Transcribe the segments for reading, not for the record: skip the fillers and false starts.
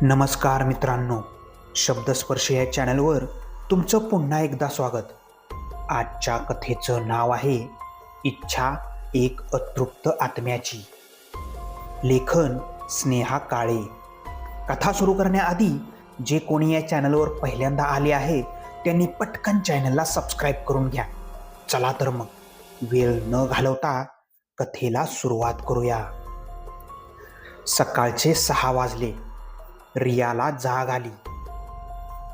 नमस्कार मित्रांनो, शब्दस्पर्श या चॅनलवर तुमचं पुन्हा एकदा स्वागत. आजच्या कथेचं नाव आहे इच्छा एक अतृप्त आत्म्याची. लेखन स्नेहा काळे. कथा सुरू करण्याआधी जे कोणी या चॅनलवर पहिल्यांदा आले आहे त्यांनी पटकन चॅनलला सबस्क्राईब करून घ्या. चला तर मग वेळ न घालवता कथेला सुरुवात करूया. सकाळचे 6 वाजले. रियाला जाग आली.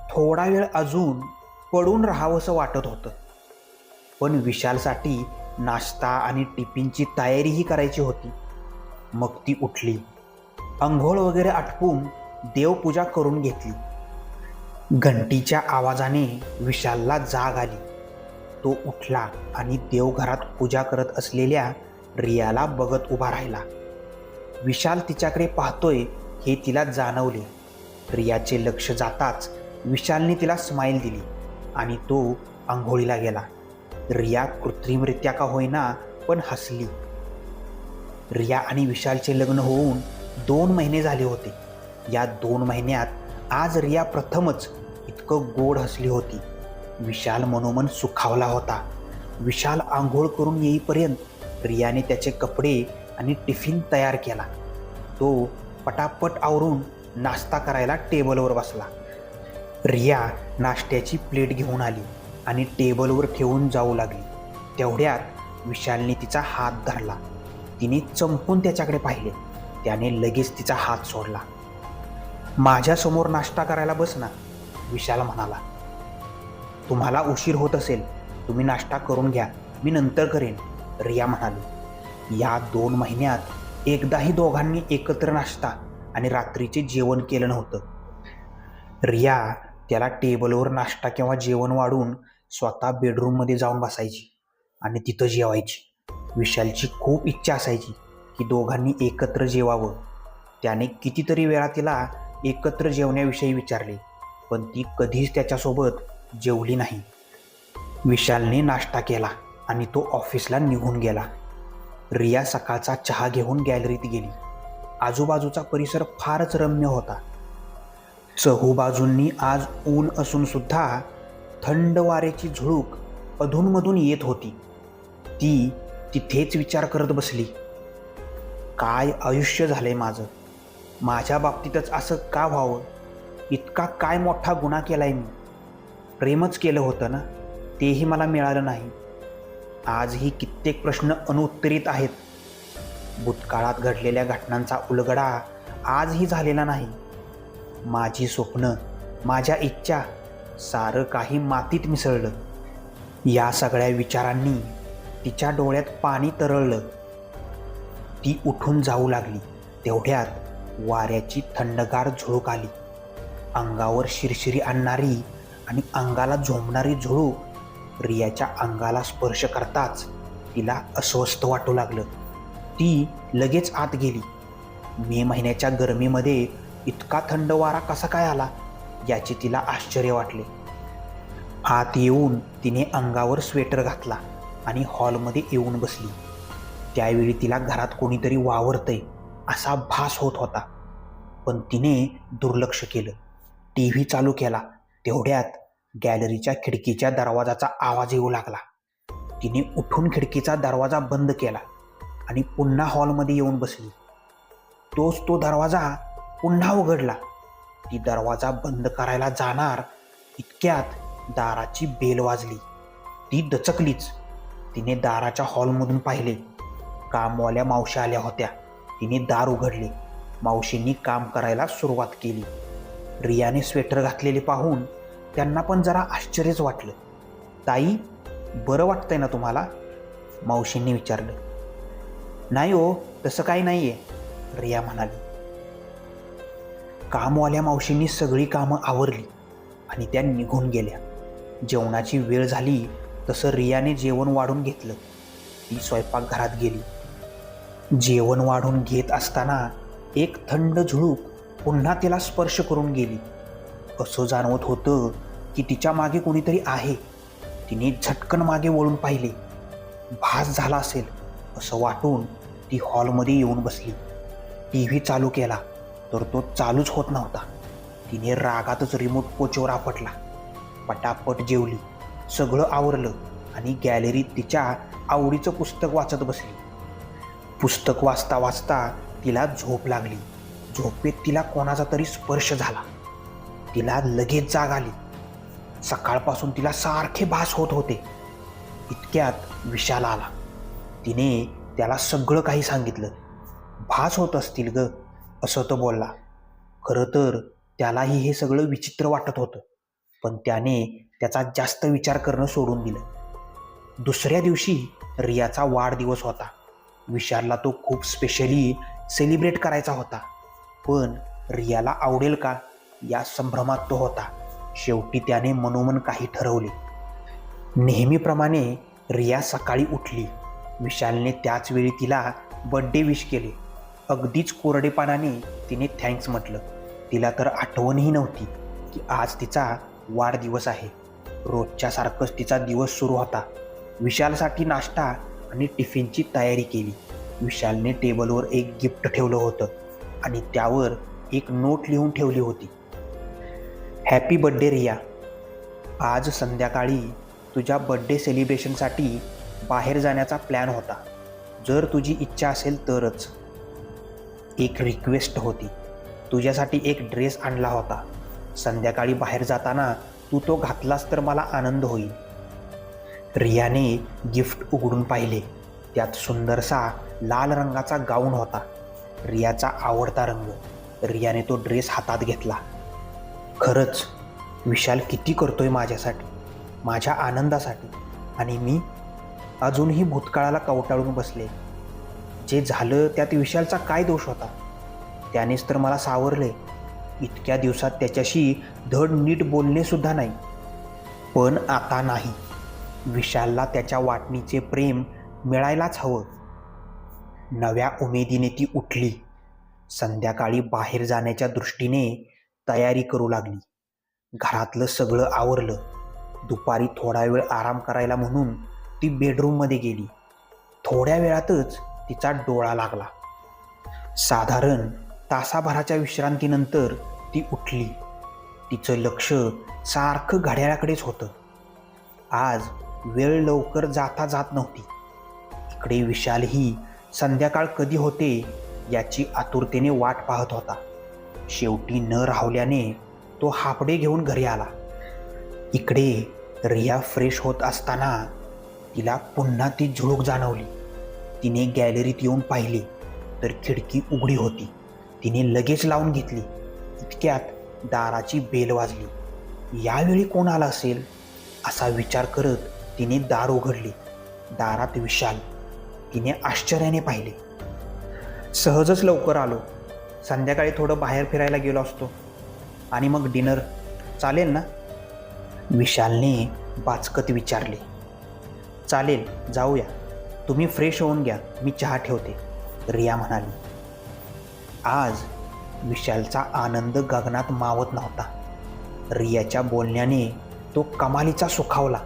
थोडा वेळ अजून पडून राहावंसं वाटत होतं, पण विशालसाठी नाश्ता आणि टिफिनची तयारीही करायची होती. मग ती उठली. अंघोळ वगैरे आटपून देवपूजा करून घेतली. घंटीच्या आवाजाने विशालला जाग आली. तो उठला आणि देवघरात पूजा करत असलेल्या रियाला बघत उभा राहिला. विशाल तिच्याकडे पाहतोय हे तिला जाणवले. रियाचे लक्ष जाताच विशालने तिला स्माईल दिली आणि तो आंघोळीला गेला. रिया कृत्रिमरित्या का होईना पण हसली. रिया आणि विशालचे लग्न होऊन 2 महिने झाले होते. या 2 महिन्यात आज रिया प्रथमच इतकं गोड हसली होती. विशाल मनोमन सुखावला होता. विशाल आंघोळ करून येईपर्यंत रियाने त्याचे कपडे आणि टिफिन तयार केला. तो पटापट आवरून नाश्ता करायला टेबलवर बसला. रिया नाश्त्याची प्लेट घेऊन आली आणि टेबलवर ठेवून जाऊ लागली. तेवढ्यात विशालने तिचा हात धरला. तिने चंपून त्याच्याकडे पाहिले. त्याने लगेच तिचा हात सोडला. माझ्यासमोर नाश्ता करायला बस ना, विशाल म्हणाला. तुम्हाला उशीर होत असेल, तुम्ही नाश्ता करून घ्या, मी नंतर करेन, रिया म्हणाली. या 2 महिन्यात एकदाही दोघांनी एकत्र नाश्ता आणि रात्रीचे जेवण केलं नव्हतं. रिया त्याला टेबलवर नाश्ता किंवा जेवण वाढून स्वतः बेडरूममध्ये जाऊन बसायची आणि तिथं जेवायची. विशालची खूप इच्छा असायची की दोघांनी एकत्र जेवावं. त्याने कितीतरी वेळा तिला एकत्र जेवण्याविषयी विचारले, पण ती कधीच त्याच्यासोबत जेवली नाही. विशालने नाश्ता केला आणि तो ऑफिसला निघून गेला. रिया सकाळचा चहा घेऊन गॅलरीत गेली. आजूबाजूचा परिसर फारच रम्य होता. चहूबाजूंनी आज ऊन असून सुद्धा थंड वाऱ्याची झुळूक अधूनमधून येत होती. ती तिथेच विचार करत बसली. काय आयुष्य झालंय माझं. माझ्या बाबतीतच असं का व्हावं. इतका काय मोठा गुन्हा केलाय मी. प्रेमच केलं होतं ना, तेही मला मिळालं नाही. आजही कित्येक प्रश्न अनुत्तरित आहेत. भूतकाळात घडलेल्या घटनांचा उलगडा आजही झालेला नाही. माझी स्वप्न, माझ्या इच्छा, सारं काही मातीत मिसळलं. या सगळ्या विचारांनी तिच्या डोळ्यात पाणी तरळलं. ती उठून जाऊ लागली. तेवढ्यात वाऱ्याची थंडगार झुळूक आली. अंगावर शिरशिरी आणणारी आणि अंगाला झोंबणारी झुळूक रियाच्या अंगाला स्पर्श करताच तिला अस्वस्थ वाटू लागलं. ती लगेच आत गेली. मे महिन्याच्या गरमीमध्ये इतका थंड वारा कसा काय आला याचे तिला आश्चर्य वाटले. आत येऊन तिने अंगावर स्वेटर घातला आणि हॉलमध्ये येऊन बसली. त्यावेळी तिला घरात कोणीतरी वावरतंय असा भास होत होता, पण तिने दुर्लक्ष केलं. TV चालू केला. तेवढ्यात गॅलरीच्या खिडकीच्या दरवाजाचा आवाज येऊ लागला. तिने उठून खिडकीचा दरवाजा बंद केला आणि पुन्हा हॉलमध्ये येऊन बसली. तोच तो दरवाजा पुन्हा उघडला. ती दरवाजा बंद करायला जाणार इतक्यात दाराची बेल वाजली. ती दचकलीच. तिने दाराच्या हॉलमधून पाहिले. कामवाल्या मावशी आल्या होत्या. तिने दार उघडले. मावशींनी काम करायला सुरुवात केली. रियाने स्वेटर घातलेले पाहून त्यांना पण जरा आश्चर्यच वाटलं. ताई, बरं वाटतंय ना तुम्हाला, मावशींनी विचारलं. नाही हो, तसं काही नाही आहे, रिया म्हणाली. कामवाल्या मावशींनी सगळी कामं आवरली आणि त्या निघून गेल्या. जेवणाची वेळ झाली तसं रियाने जेवण वाढून घेतलं. ती स्वयंपाकघरात गेली. जेवण वाढून घेत असताना एक थंड झुळूक पुन्हा तिला स्पर्श करून गेली. असं जाणवत होतं की तिच्या मागे कोणीतरी आहे. तिने झटकन मागे वळून पाहिले. भास झाला असेल असं वाटून ती हॉलमध्ये येऊन बसली. TV चालू केला तर तो चालूच होत नव्हता. तिने रागातच रिमोट पोचवर आपटला. पटापट जेवली, सगळं आवरलं आणि गॅलरीत तिच्या आवडीचं पुस्तक वाचत बसली. पुस्तक वाचता वाचता तिला झोप लागली. झोपेत तिला कोणाचा तरी स्पर्श झाला. तिला लगेच जाग आली. सकाळपासून तिला सारखे भास होत होते. इतक्यात विशाल आला. तिने त्याला सगळं काही सांगितलं. भास होत असतील ग, असं तो बोलला. खरं तर त्यालाही हे सगळं विचित्र वाटत होतं, पण त्याने त्याचा जास्त विचार करणं सोडून दिलं. दुसऱ्या दिवशी रियाचा वाढदिवस होता. विशालला तो खूप स्पेशली सेलिब्रेट करायचा होता, पण रियाला आवडेल का या संभ्रमात तो होता. शेवटी त्याने मनोमन काही ठरवले. नेहमीप्रमाणे रिया सकाळी उठली. विशालने त्याच वेळी तिला बर्थडे विश केले. अगदीच कोरडेपणाने तिने थँक्स म्हटलं. तिला तर आठवणही नव्हती की आज तिचा वाढदिवस आहे. रोजच्यासारखंच तिचा दिवस सुरू होता. विशालसाठी नाश्ता आणि टिफिनची तयारी केली. विशालने टेबलवर एक गिफ्ट ठेवलं होतं आणि त्यावर एक नोट लिहून ठेवली होती. Happy birthday Riya. आज संध्याकाळी तुझ्या बर्थडे सेलिब्रेशनसाठी बाहेर जाण्याचा प्लॅन होता. जर तुझी इच्छा असेल तरच. एक रिक्वेस्ट होती. तुझ्यासाठी एक ड्रेस आणला होता. संध्याकाळी बाहेर जाताना तू तो घातलास तर मला आनंद होईल. रियाने गिफ्ट उघडून पाहिले. त्यात सुंदरसा लाल रंगाचा गाऊन होता. रियाचा आवडता रंग. रियाने तो ड्रेस हातात घेतला. खरंच विशाल किती करतोय माझ्यासाठी, माझ्या आनंदासाठी, आणि मी अजूनही भूतकाळाला कवटाळून बसले. जे झालं त्यात विशालचा काय दोष होता? त्यानेच तर मला सावरले. इतक्या दिवसात त्याच्याशी धड नीट बोलणे सुद्धा नाही. पण आता नाही. विशालला त्याच्या वाटणीचे प्रेम मिळायलाच हवं. नव्या उमेदीने ती उठली. संध्याकाळी बाहेर जाण्याच्या दृष्टीने तयारी करू लागली. घरातलं सगळं आवरलं. दुपारी थोडा वेळ आराम करायला म्हणून ती बेडरूममध्ये गेली. थोड्या वेळातच तिचा डोळा लागला. साधारण तासाभराच्या विश्रांतीनंतर ती उठली. तिचं लक्ष सारखं घड्याळाकडेच होतं. आज वेळ लवकर जाता जात नव्हती. इकडे विशालही संध्याकाळ कधी होते याची आतुरतेने वाट पाहत होता. शेवटी न राहवल्याने तो हापडे घेऊन घरी आला. इकडे रिया फ्रेश होत असताना तिला पुन्हा ती झुळूक जाणवली. तिने गॅलरीत येऊन पाहिले तर खिडकी उघडी होती. तिने लगेच लावून घेतली. इतक्यात दाराची बेल वाजली. यावेळी कोण आला असेल असा विचार करत तिने दार उघडले. दारात विशाल. तिने आश्चर्याने पाहिले. सहजच लवकर आलो. संध्याकाळी थोडं बाहेर फिरायला गेलो असतो आणि मग डिनर चालेल ना? विशालने बाचकत विचारले. चालेल, जाऊया. तुम्ही फ्रेश होऊन घ्या, मी चहा ठेवते, रिया म्हणाली. आज विशालचा आनंद गगनात मावत नव्हता. रियाच्या बोलण्याने तो कमालीचा सुखावला.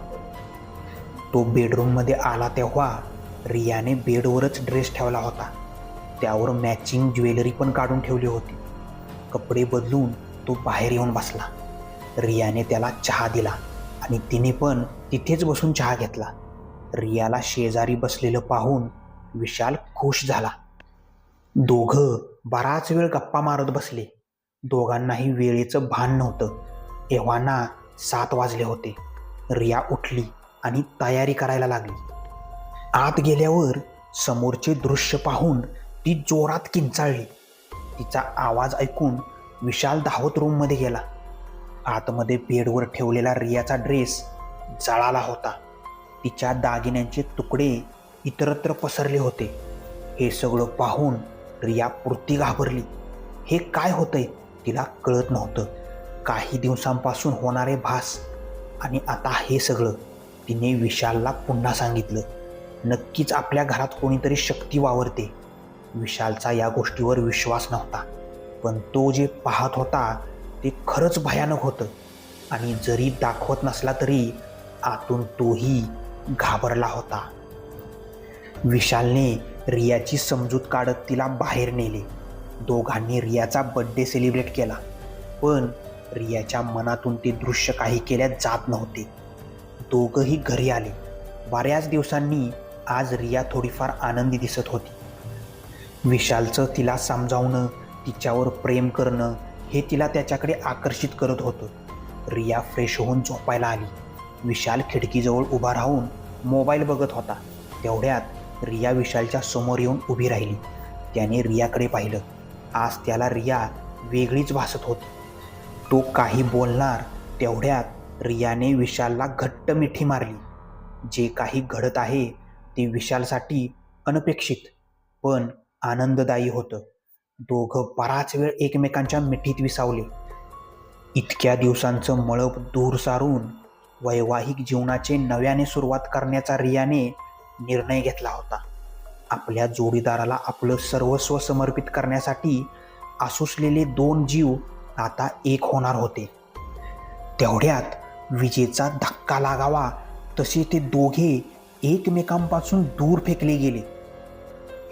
तो बेडरूममध्ये आला तेव्हा रियाने बेडवरच ड्रेस ठेवला होता. त्यावर मॅचिंग ज्वेलरी पण काढून ठेवली होती. कपडे बदलून तो बाहेर येऊन बसला. रियाने त्याला चहा दिला आणि तिने पण तिथेच बसून चहा घेतला. रियाला शेजारी बसलेलं पाहून विशाल खुश झाला. दोघं बराच वेळ गप्पा मारत बसले. दोघांनाही वेळेचं भान नव्हतं. एव्हाना 7 वाजले होते. रिया उठली आणि तयारी करायला लागली. आत गेल्यावर समोरचे दृश्य पाहून ती जोरात किंचाळली. तिचा आवाज ऐकून विशाल धावत रूममध्ये गेला. आतमध्ये बेडवर ठेवलेला रियाचा ड्रेस जळाला होता. तिच्या दागिन्यांचे तुकडे इतरत्र पसरले होते. हे सगळं पाहून रिया पुरती घाबरली. हे काय होतंय तिला कळत नव्हतं. काही दिवसांपासून होणारे भास आणि आता हे सगळं. तिने विशालला पुन्हा सांगितलं. नक्कीच आपल्या घरात कोणीतरी शक्ती वावरते. विशालचा या गोष्टीवर विश्वास नव्हता, पण तो जे पाहत होता ते खरंच भयानक होतं. आणि जरी दाखवत नसला तरी आतून तोही घाबरला होता. विशालने रियाची समजूत काढत तिला बाहेर नेले. दोघांनी रियाचा बर्थडे सेलिब्रेट केला, पण रियाच्या मनातून ते दृश्य काही केल्या जात नव्हते. दोघंही घरी आले. बऱ्याच दिवसांनी आज रिया थोडीफार आनंदी दिसत होती. विशालचं तिला समजावणं, तिच्यावर प्रेम करणं हे तिला त्याच्याकडे आकर्षित करत होतं. रिया फ्रेश होऊन झोपायला आली. विशाल खिडकीजवळ उभा राहून मोबाईल बघत होता. तेवढ्यात रिया विशालच्या समोर येऊन उभी राहिली. त्याने रियाकडे पाहिलं. आज त्याला रिया वेगळीच भासत होती. तो काही बोलणार तेवढ्यात रियाने विशालला घट्ट मिठी मारली. जे काही घडत आहे ते विशालसाठी अनपेक्षित पण आनंददायी होतं. दोघं बराच वेळ एकमेकांच्या मिठीत विसावले. इतक्या दिवसांचं मळप दूर सारून वैवाहिक जीवनाचे नव्याने सुरुवात करण्याचा रियाने निर्णय घेतला होता. आपल्या जोडीदाराला आपलं सर्वस्व समर्पित करण्यासाठी आसुसलेले दोन जीव आता एक होणार होते. तेवढ्यात विजेचा धक्का लागावा तसे ते दोघे एकमेकांपासून दूर फेकले गेले.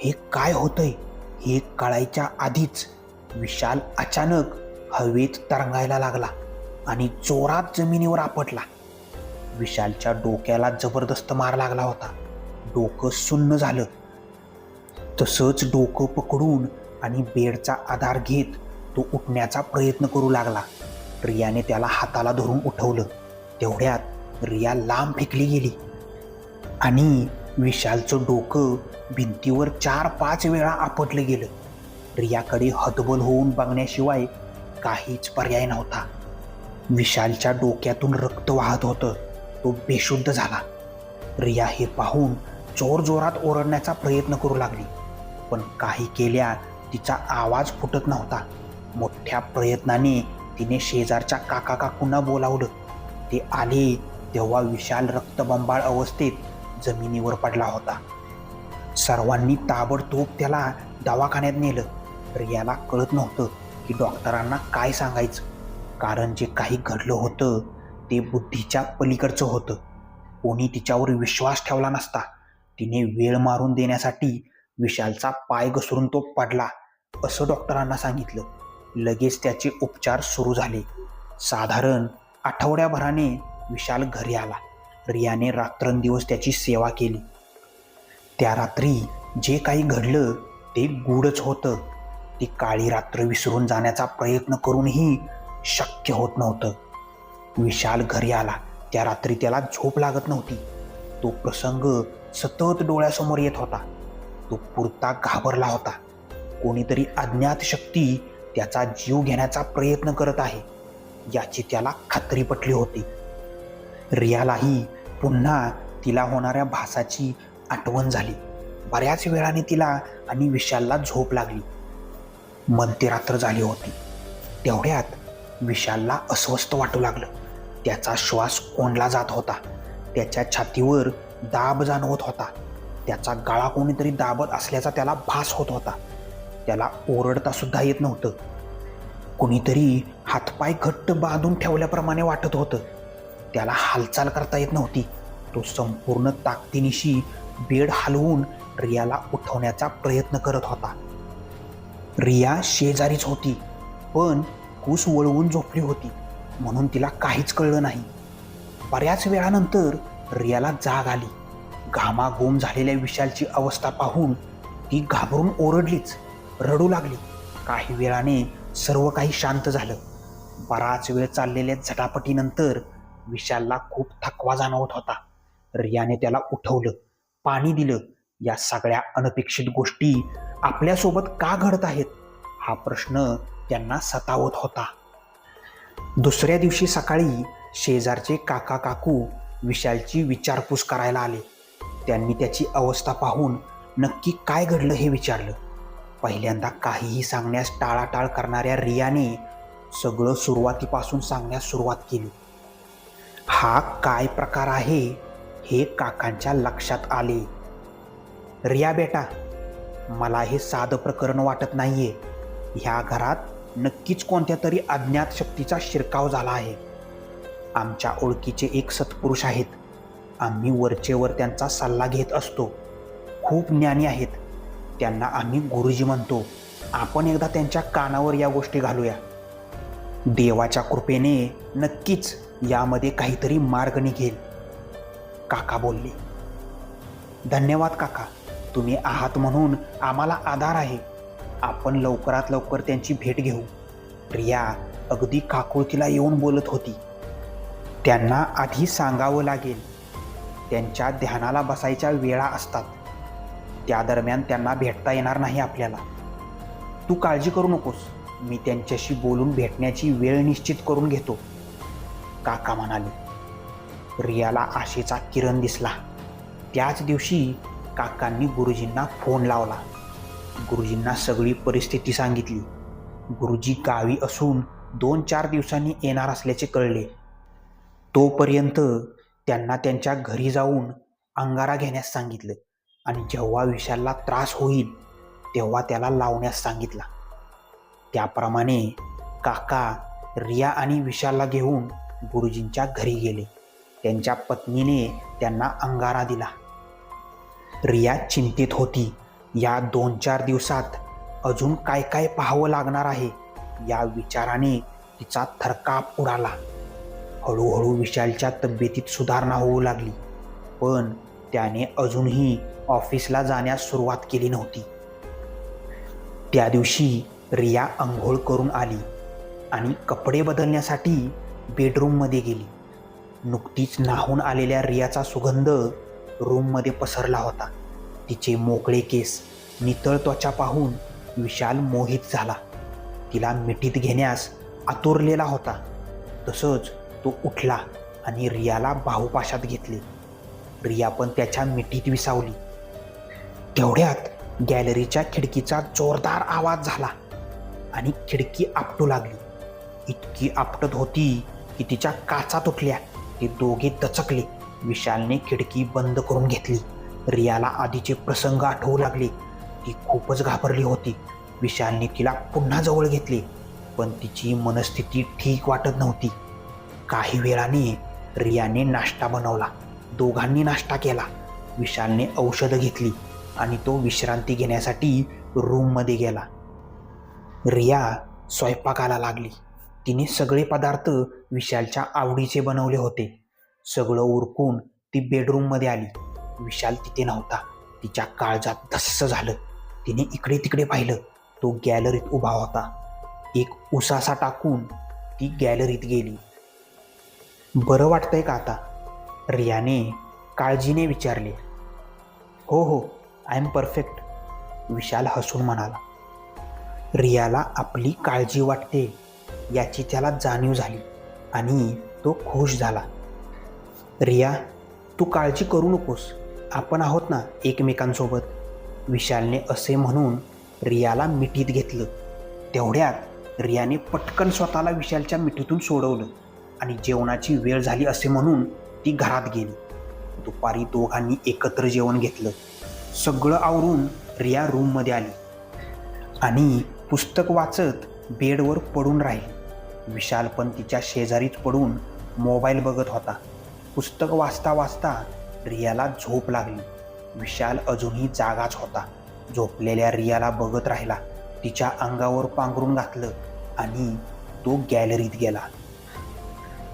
हे काय होतंय हे कळायच्या आधीच विशाल अचानक हवेत तरंगायला लागला आणि जोरात जमिनीवर आपटला. विशालच्या डोक्याला जबरदस्त मार लागला होता. डोकं सुन्न झालं. तसंच डोकं पकडून आणि बेडचा आधार घेत तो उठण्याचा प्रयत्न करू लागला. रियाने त्याला हाताला धरून उठवलं. तेवढ्यात रिया लांब फेकली गेली आणि विशालचं डोकं भिंतीवर 4-5 वेळा आपटलं गेलं. रियाकडे हतबल होऊन बघण्याशिवाय काहीच पर्याय नव्हता. विशालच्या डोक्यातून रक्त वाहत होतं. तो बेशुद्ध झाला. रिया हे पाहून जोरजोरात ओरडण्याचा प्रयत्न करू लागली, पण काही केल्या तिचा आवाज फुटत नव्हता. मोठ्या प्रयत्नाने तिने शेजारच्या काका काकूंना बोलावलं. ते आले तेव्हा विशाल रक्तबंबाळ अवस्थेत जमिनीवर पडला होता. सर्वांनी ताबडतोब त्याला दवाखान्यात नेलं. रियाला कळत नव्हतं की डॉक्टरांना काय सांगायचं, कारण जे काही घडलं होतं ते बुद्धीच्या पलीकडचं होतं. कोणी तिच्यावर विश्वास ठेवला नसता. तिने वेळ मारून देण्यासाठी विशालचा पाय घसरून तो पडला असं डॉक्टरांना सांगितलं. लगेच त्याचे उपचार सुरू झाले. साधारण आठवड्याभराने विशाल घरी आला. रियाने रात्रंदिवस त्याची सेवा केली. त्या रात्री जे काही घडलं ते गूढच होतं. ती काळी रात्र विसरून जाण्याचा प्रयत्न करूनही शक्य होत नव्हतं. विशाल घरी आला त्या रात्री त्याला झोप लागत नव्हती. तो प्रसंग सतत डोळ्यासमोर येत होता. तो पुरता घाबरला होता. कोणीतरी अज्ञात शक्ती त्याचा जीव घेण्याचा प्रयत्न करत आहे याची त्याला खात्री पटली होती. रियालाही पुन्हा तिला होणाऱ्या भासाची आठवण झाली. बऱ्याच वेळाने तिला आणि विशालला झोप लागली. मध्यरात्र झाली होती. तेवढ्यात विशालला अस्वस्थ वाटू लागलं. त्याचा श्वास कोंडला जात होता. त्याच्या छातीवर दाब जाणवत होता. त्याचा गळा कोणीतरी दाबत असल्याचा त्याला भास होत होता. त्याला ओरडता सुद्धा येत नव्हतं. कुणीतरी हातपाय घट्ट बांधून ठेवल्याप्रमाणे वाटत होतं. त्याला हालचाल करता येत नव्हती. तो संपूर्ण ताकदीनिशी बेड हलवून रियाला उठवण्याचा प्रयत्न करत होता. रिया शेजारीच होती, पण कूस वळवून झोपली होती म्हणून तिला काहीच कळलं नाही. बऱ्याच वेळानंतर रियाला जाग आली. घामाघूम झालेल्या विशालची अवस्था पाहून ती घाबरून ओरडलीच, रडू लागली. काही वेळाने सर्व काही शांत झालं. बराच वेळ चाललेल्या झटापटीनंतर विशालला खूप थकवा जाणवत होता. रियाने त्याला उठवलं, पाणी दिलं. या सगळ्या अनपेक्षित गोष्टी आपल्यासोबत का घडत आहेत हा प्रश्न त्यांना सतावत होता. दुसऱ्या दिवशी सकाळी शेजारचे काका काकू विशालची विचारपूस करायला आले. त्यांनी त्याची अवस्था पाहून नक्की काय घडलं हे विचारलं. पहिल्यांदा काहीही सांगण्यास टाळाटाळ करणाऱ्या रियाने सगळं सुरुवातीपासून सांगण्यास सुरुवात केली. हा काय प्रकार आहे हे काकांच्या लक्षात आले. रिया बेटा, मला हे साधं प्रकरण वाटत नाहीये. ह्या घरात नक्कीच कोणत्या तरी अज्ञात शक्तीचा शिरकाव झाला आहे. आमच्या ओळखीचे एक सत्पुरुष आहेत. आम्ही वरचेवर त्यांचा सल्ला घेत असतो. खूप ज्ञानी आहेत. त्यांना आम्ही गुरुजी म्हणतो. आपण एकदा त्यांच्या कानावर या गोष्टी घालूया. देवाच्या कृपेने नक्कीच यामध्ये काहीतरी मार्ग निघेल, काका बोलले. धन्यवाद काका, तुम्ही आहात म्हणून आम्हाला आधार आहे. आपण लवकरात लवकर त्यांची भेट घेऊ. रिया अगदी काकुळतीला येऊन बोलत होती. त्यांना आधी सांगावं लागेल. त्यांच्या ध्यानाला बसायच्या वेळा असतात, त्या दरम्यान त्यांना भेटता येणार नाही आपल्याला. तू काळजी करू नकोस, मी त्यांच्याशी बोलून भेटण्याची वेळ निश्चित करून घेतो, काका म्हणाले. रियाला आशेचा किरण दिसला. त्याच दिवशी काकांनी गुरुजींना फोन लावला. गुरुजींना सगळी परिस्थिती सांगितली. गुरुजी गावी असून 2-4 दिवसांनी येणार असल्याचे कळले. तोपर्यंत त्यांना त्यांच्या घरी जाऊन अंगारा घेण्यास सांगितलं आणि जेव्हा विशालला त्रास होईल तेव्हा त्याला लावण्यास सांगितला. त्याप्रमाणे काका रिया आणि विशालला घेऊन गुरुजींच्या घरी गेले. त्यांच्या पत्नीने त्यांना अंगारा दिला. रिया चिंतित होती. या 2-4 दिवसात अजून काय काय पाहावं लागणार आहे या विचाराने तिचा थरकाप उडाला. हळूहळू विशालच्या तब्येतीत सुधारणा होऊ लागली, पण त्याने अजूनही ऑफिसला जाण्यास सुरुवात केली नव्हती. त्या दिवशी रिया अंघोळ करून आली आणि कपडे बदलण्यासाठी बेडरूममध्ये गेली. नुकतीच न्हाऊन आलेल्या रियाचा सुगंध रूममध्ये पसरला होता. तिचे मोकळे केस, नितळ त्वचा पाहून विशाल मोहित झाला. तिला मिठीत घेण्यास आतुरलेला होता. तसंच तो उठला आणि रियाला बाहुपाशात घेतले. रिया पण त्याच्या मिठीत विसावली. तेवढ्यात गॅलरीच्या खिडकीचा जोरदार आवाज झाला आणि खिडकी आपटू लागली. इतकी आपटत होती की तिच्या काचा तुटल्या. ते दोघे दचकले. विशालने खिडकी बंद करून घेतली. रियाला आधीचे प्रसंग आठवू लागले. ती खूपच घाबरली होती. विशालने तिला पुन्हा जवळ घेतले, पण तिची मनस्थिती ठीक वाटत नव्हती. काही वेळाने रियाने नाश्ता बनवला. दोघांनी नाश्ता केला. विशालने औषधं घेतली आणि तो विश्रांती घेण्यासाठी रूममध्ये गेला. रिया स्वयंपाकाला लागली. तिने सगळे पदार्थ विशालच्या आवडीचे बनवले होते. सगळं उरकून ती बेडरूममध्ये आली. विशाल तिथे नव्हता. तिच्या काळजात धस्स झालं. तिने इकडे तिकडे पाहिलं. तो गॅलरीत उभा होता. एक उसासा टाकून ती गॅलरीत गेली. बरं वाटतंय का आता? रियाने काळजीने विचारले. हो हो, आय एम परफेक्ट, विशाल हसून म्हणाला. रियाला आपली काळजी वाटते याची त्याला जाणीव झाली आणि तो खुश झाला. रिया, तू काळजी करू नकोस, आपण आहोत ना एकमेकांसोबत, विशालने असे म्हणून रियाला मिठीत घेतलं. तेवढ्यात रियाने पटकन स्वतःला विशालच्या मिठीतून सोडवलं आणि जेवणाची वेळ झाली असे म्हणून ती घरात गेली. दुपारी दोघांनी एकत्र जेवण घेतलं. सगळं आवरून रिया रूममध्ये आली आणि पुस्तक वाचत बेडवर पडून राहिली. विशाल पण तिच्या शेजारीच पडून मोबाईल बघत होता. पुस्तक वाचता वाचता रियाला झोप लागली. विशाल अजूनही जागाच होता. झोपलेल्या रियाला बघत राहिला. तिच्या अंगावर पांघरून घातलं आणि तो गॅलरीत गेला.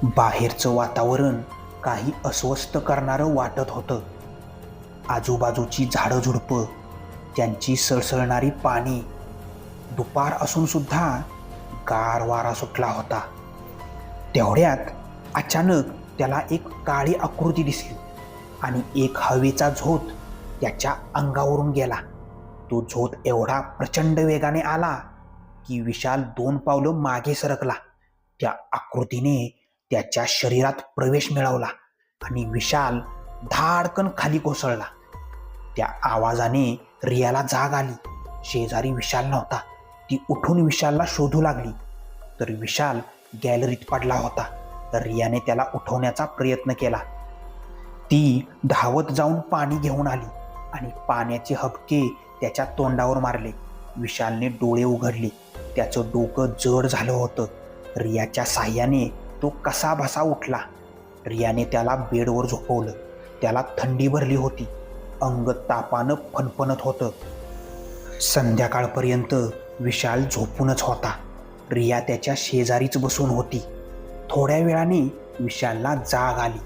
बाहेरचं वातावरण काही अस्वस्थ करणारं वाटत होतं. आजूबाजूची झाडं झुडपं, त्यांची सळसळणारी पाने, दुपार असून सुद्धा गार वारा सुटला होता. तेवढ्यात अचानक त्याला एक काळी आकृती दिसली आणि एक हवेचा झोत त्याच्या अंगावरून गेला. तो झोत एवढा प्रचंड वेगाने आला की विशाल 2 पावलं मागे सरकला. त्या आकृतीने त्याच्या शरीरात प्रवेश मिळवला आणि विशाल धाडकन खाली कोसळला. त्या आवाजाने रियाला जाग आली. शेजारी विशाल नव्हता. ती उठून विशालला शोधू लागली, तर विशाल गॅलरीत पडला होता. तर रियाने त्याला उठवण्याचा प्रयत्न केला. ती धावत जाऊन पाणी घेऊन आली आणि पाण्याचे हबके त्याच्या तोंडावर मारले. विशालने डोळे उघडले. त्याचं डोकं जड झालं होतं. रियाच्या साह्याने तो कसाबसा उठला. रियाने त्याला बेडवर झोपवलं. त्याला थंडी भरली होती. अंग तापानं फणफणत होतं. संध्याकाळपर्यंत विशाल झोपूनच होता. रिया त्याच्या शेजारीच बसून होती. थोड्या वेळाने विशालला जाग आली.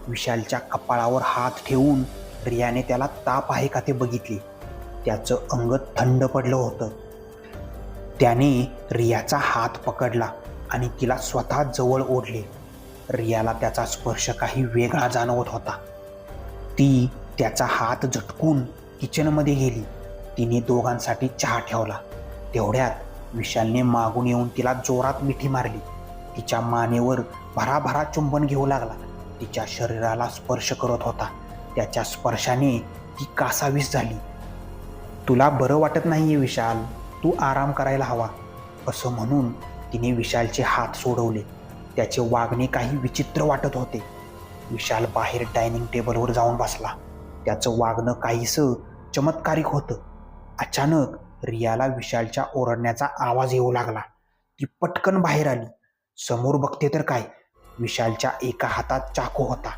विशालच्या कपाळावर हात ठेवून रियाने त्याला ताप आहे का ते बघितले. त्याचं अंग थंड पडलं होतं. त्याने रियाचा हात पकडला आणि तिला स्वतः जवळ ओढले. रियाला त्याचा स्पर्श काही वेगळा जाणवत होता. ती त्याचा हात झटकून किचनमध्ये गेली. तिने दोघांसाठी चहा ठेवला. तेवढ्यात विशालने मागून येऊन तिला जोरात मिठी मारली. तिच्या मानेवर भराभरा चुंबन घेऊ लागला. तिच्या शरीराला स्पर्श करत होता. त्याच्या स्पर्शाने ती कासावीस झाली. तुला बरं वाटत नाहीये विशाल, तू आराम करायला हवा, असं म्हणून तिने विशालचे हात सोडवले. त्याचे वागणे काही विचित्र वाटत होते. विशाल बाहेर डायनिंग टेबलवर जाऊन बसला. त्याचं वागणं काहीसं चमत्कारिक होतं. अचानक रियाला विशालच्या ओरडण्याचा आवाज येऊ लागला. ती पटकन बाहेर आली. समोर बघते तर काय, विशालच्या एका हातात चाकू होता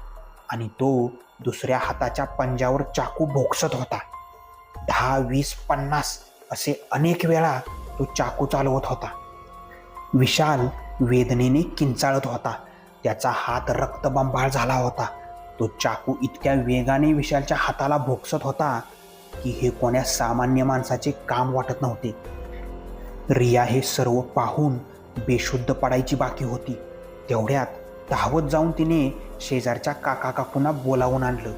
आणि तो दुसऱ्या हाताच्या पंजावर चाकू भोगसत होता. 10, 20, 50 असे अनेक वेळा तो चाकू चालवत होता. विशाल वेदनेने किंचाळत होता. त्याचा हात रक्तबंबाळ झाला होता. तो चाकू इतक्या वेगाने विशालच्या हाताला भोगसत होता की हे कोण्या सामान्य माणसाचे काम वाटत नव्हते. रिया हे सर्व पाहून बेशुद्ध पडायची बाकी होती. तेवढ्यात धावत जाऊन तिने शेजारच्या काका काकूंना बोलावून आणलं.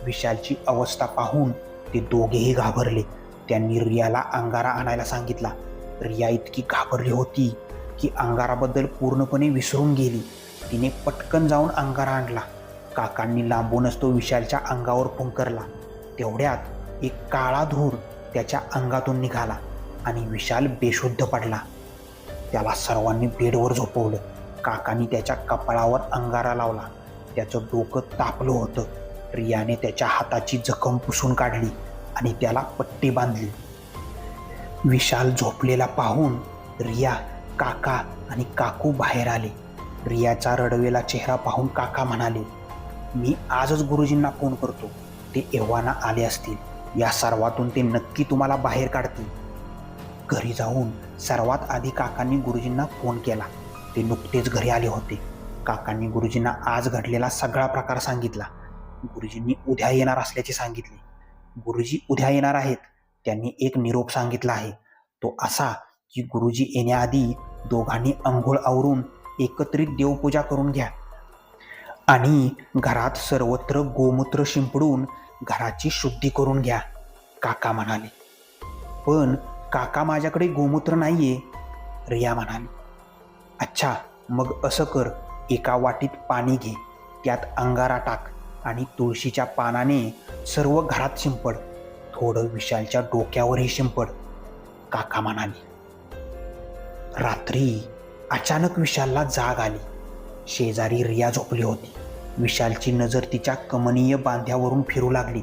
विशालची अवस्था पाहून ते दोघेही घाबरले. त्यांनी रियाला अंगारा आणायला सांगितला. रिया इतकी घाबरली होती की अंगाराबद्दल पूर्णपणे विसरून गेली. तिने पटकन जाऊन अंगारा आणला. काकांनी लांबूनच तो विशालच्या अंगावर फुंकरला. तेवढ्यात एक काळा धूर त्याच्या अंगातून निघाला आणि विशाल बेशुद्ध पडला. त्याला सर्वांनी बेडवर झोपवलं. काकांनी त्याच्या कपाळावर अंगारा लावला. त्याचं डोकं तापलं होतं. रियाने त्याच्या हाताची जखम पुसून काढली आणि त्याला पट्टी बांधली. विशाल झोपलेला पाहून रिया, काका आणि काकू बाहेर आले. रियाचा रडवेला चेहरा पाहून काका म्हणाले, मी आजच गुरुजींना फोन करतो. ते एव्हाना आले असतील. या सर्वातून ते नक्की तुम्हाला बाहेर काढतील. घरी जाऊन सर्वात आधी काकांनी गुरुजींना फोन केला. ते नुकतेच घरी आले होते. काकांनी गुरुजींना आज घडलेला सगळा प्रकार सांगितला. गुरुजींनी उद्या येणार असल्याचे सांगितले. गुरुजी उद्या येणार आहेत. त्यांनी एक निरोप सांगितला आहे. तो असा की गुरुजी येण्याआधी दोघांनी अंघोळ आवरून एकत्रित देवपूजा करून घ्या आणि घरात सर्वत्र गोमूत्र शिंपडून घराची शुद्धी करून घ्या, काका म्हणाले. पण काका माझ्याकडे गोमूत्र नाहीये, रिया म्हणाली. अच्छा, मग असं कर, एका वाटीत पाणी घे, त्यात अंगारा टाक आणि तुळशीच्या पानाने सर्व घरात शिंपड. थोडं विशालच्या डोक्यावरही शिंपड, काका म्हणाले. रात्री अचानक विशालला जाग आली. शेजारी रिया झोपली होती. विशालची नजर तिच्या कमनीय बांध्यावरून फिरू लागली.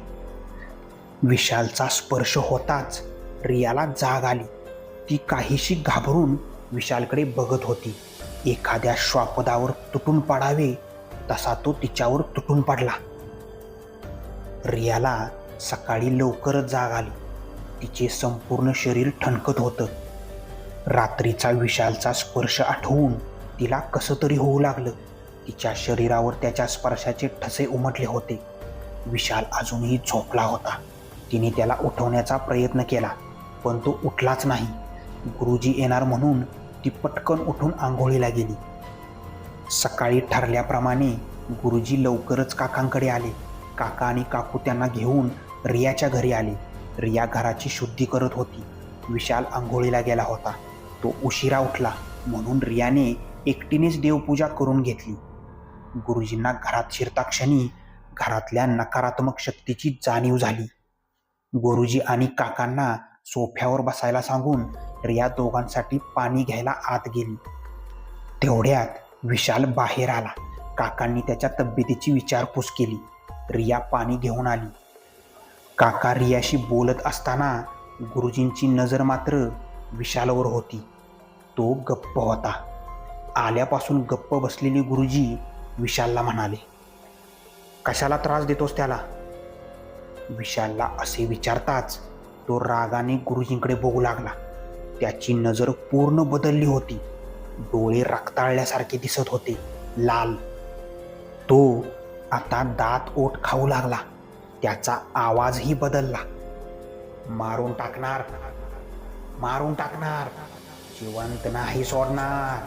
विशालचा स्पर्श होताच रियाला जाग आली. ती काहीशी घाबरून विशालकडे बघत होती. एखाद्या श्वापदावर तुटून पडावे तसा तो तिच्यावर तुटून पडला. रियाला सकाळी लवकरच जाग आली. तिचे संपूर्ण शरीर ठणकत होतं. रात्रीचा विशालचा स्पर्श आठवून तिला कसं तरी होऊ लागलं. तिच्या शरीरावर त्याच्या स्पर्शाचे ठसे उमटले होते. विशाल अजूनही झोपला होता. तिने त्याला उठवण्याचा प्रयत्न केला, पण तो उठलाच नाही. गुरुजी येणार म्हणून ती पटकन उठून आंघोळीला गेली. सकाळी ठरल्याप्रमाणे गुरुजी लवकरच काकांकडे आले. काका आणि काकू त्यांना घेऊन रियाच्या घरी आले. रिया घराची शुद्धी करत होती. विशाल आंघोळीला गेला होता. तो उशिरा उठला म्हणून रियाने एकटीनेच देवपूजा करून घेतली. गुरुजींना घरात शिरताक्षणी घरातल्या नकारात्मक शक्तीची जाणीव झाली. गुरुजी आणि काकांना सोफ्यावर बसायला सांगून रिया दोघांसाठी पाणी घ्यायला आत गेली. तेवढ्यात विशाल बाहेर आला. काकांनी त्याच्या तब्येतीची विचारपूस केली. रिया पाणी घेऊन आली. काका रियाशी बोलत असताना गुरुजींची नजर मात्र विशालवर होती. तो गप्प होता. आल्यापासून गप्प बसलेले गुरुजी विशालला म्हणाले, कशाला त्रास देतोस त्याला? विशालला असे विचारताच तो रागाने गुरुजींकडे बघू लागला. त्याची नजर पूर्ण बदलली होती. डोळे रक्ताळल्यासारखे दिसत होते, लाल. तो आता दात ओठ खाऊ लागला. त्याचा आवाजही बदलला. मारून टाकणार, मारून टाकणार, जिवंत नाही सोडणार,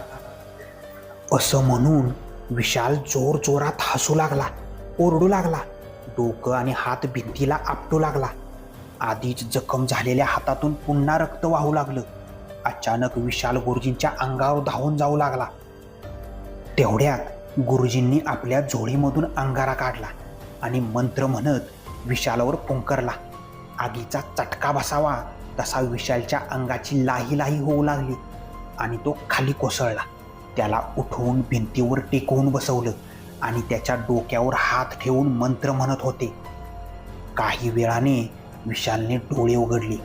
असं म्हणून विशाल जोर जोरात हसू लागला, ओरडू लागला. डोकं आणि हात भिंतीला आपटू लागला. आधीच जखम झालेल्या हातातून पुन्हा रक्त वाहू लागलं. अचानक विशाल गुरुजींच्या अंगावर धावून जाऊ लागला. तेवढ्यात गुरुजींनी आपल्या झोळीमधून अंगारा काढला आणि मंत्र म्हणत विशालावर फुंकरला. आगीचा चटका बसावा तसा विशालच्या अंगाची लाही लाही होऊ लागली आणि तो खाली कोसळला. त्याला उठवून भिंतीवर टेकवून बसवलं आणि त्याच्या डोक्यावर हात ठेवून मंत्र म्हणत होते. काही वेळाने विशालने डोळे उघडले.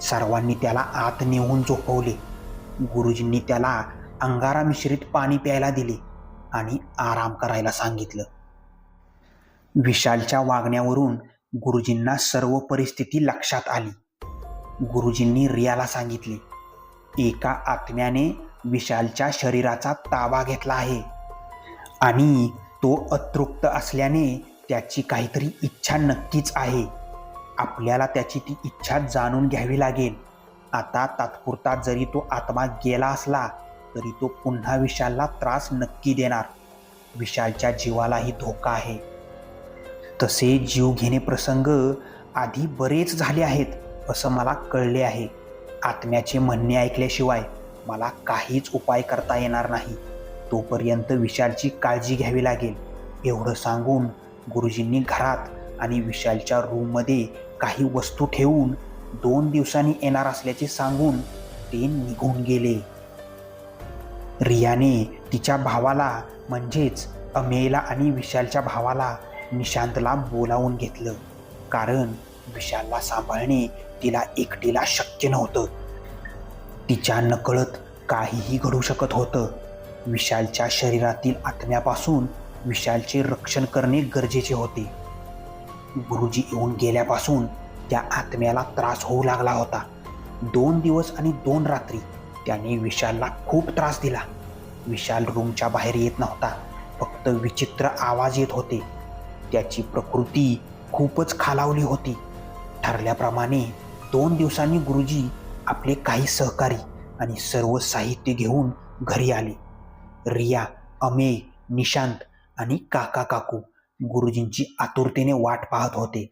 सर्वांनी त्याला आत नेऊन झोपवले. गुरुजींनी त्याला अंगारा मिश्रित पाणी प्यायला दिले आणि आराम करायला सांगितलं. विशालच्या वागण्यावरून गुरुजींना सर्व परिस्थिती लक्षात आली. गुरुजींनी रियाला सांगितले, एका आत्म्याने विशालच्या शरीराचा ताबा घेतला आहे आणि तो अतृप्त असल्याने त्याची काहीतरी इच्छा नक्कीच आहे. आपल्याला त्याची ती इच्छा जाणून घ्यावी लागेल. आता तात्पुरता जरी तो आत्मा गेला असला तरी तो पुन्हा विशालला त्रास नक्की देणार. विशालच्या जीवालाही धोका आहे. तसे जीव घेणे प्रसंग आधी बरेच झाले आहेत असं मला कळले आहे. आत्म्याचे म्हणणे ऐकल्याशिवाय मला काहीच उपाय करता येणार नाही. तोपर्यंत विशालची काळजी घ्यावी लागेल. एवढं सांगून गुरुजींनी घरात आणि विशालच्या रूममध्ये काही वस्तू ठेवून 2 दिवसांनी येणार असल्याचे सांगून ते निघून गेले. रियाने तिच्या भावाला म्हणजेच अमेयला आणि विशालच्या भावाला निशांतला बोलावून घेतलं, कारण विशालला सांभाळणे तिला एकटीला शक्य नव्हतं. तिच्या नकळत काहीही घडू शकत होतं. विशालच्या शरीरातील आत्म्यापासून विशालचे रक्षण करणे गरजेचे होते. गुरुजी येऊन गेल्यापासून त्या आत्म्याला त्रास होऊ लागला होता. 2 दिवस आणि 2 रात्री त्याने विशालला खूप त्रास दिला. विशाल रूमच्या बाहेर येत नव्हता. फक्त विचित्र आवाज येत होते. त्याची प्रकृती खूपच खालावली होती. ठरल्याप्रमाणे 2 दिवसांनी गुरुजी आपले काही सहकारी आणि सर्व साहित्य घेऊन घरी आले. रिया, अमेय, निशांत आणि काका काकू गुरुजींची आतुरतेने वाट पाहत होते.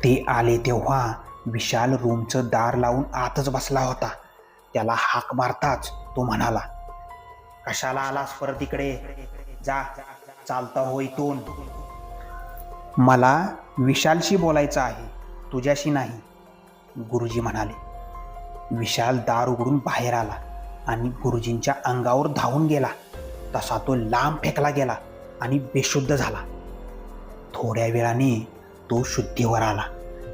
ते आले तेव्हा विशाल रूमचं दार लावून आतच बसला होता. त्याला हाक मारताच तो म्हणाला, कशाला आलास परत इकडे? जा, चालता हो इथून. मला विशालशी बोलायचं आहे, तुझ्याशी नाही, गुरुजी म्हणाले. विशाल दार उघडून बाहेर आला आणि गुरुजींच्या अंगावर धावून गेला. तसा तो लांब फेकला गेला आणि बेशुद्ध झाला. थोड्या वेळाने तो शुद्धीवर आला.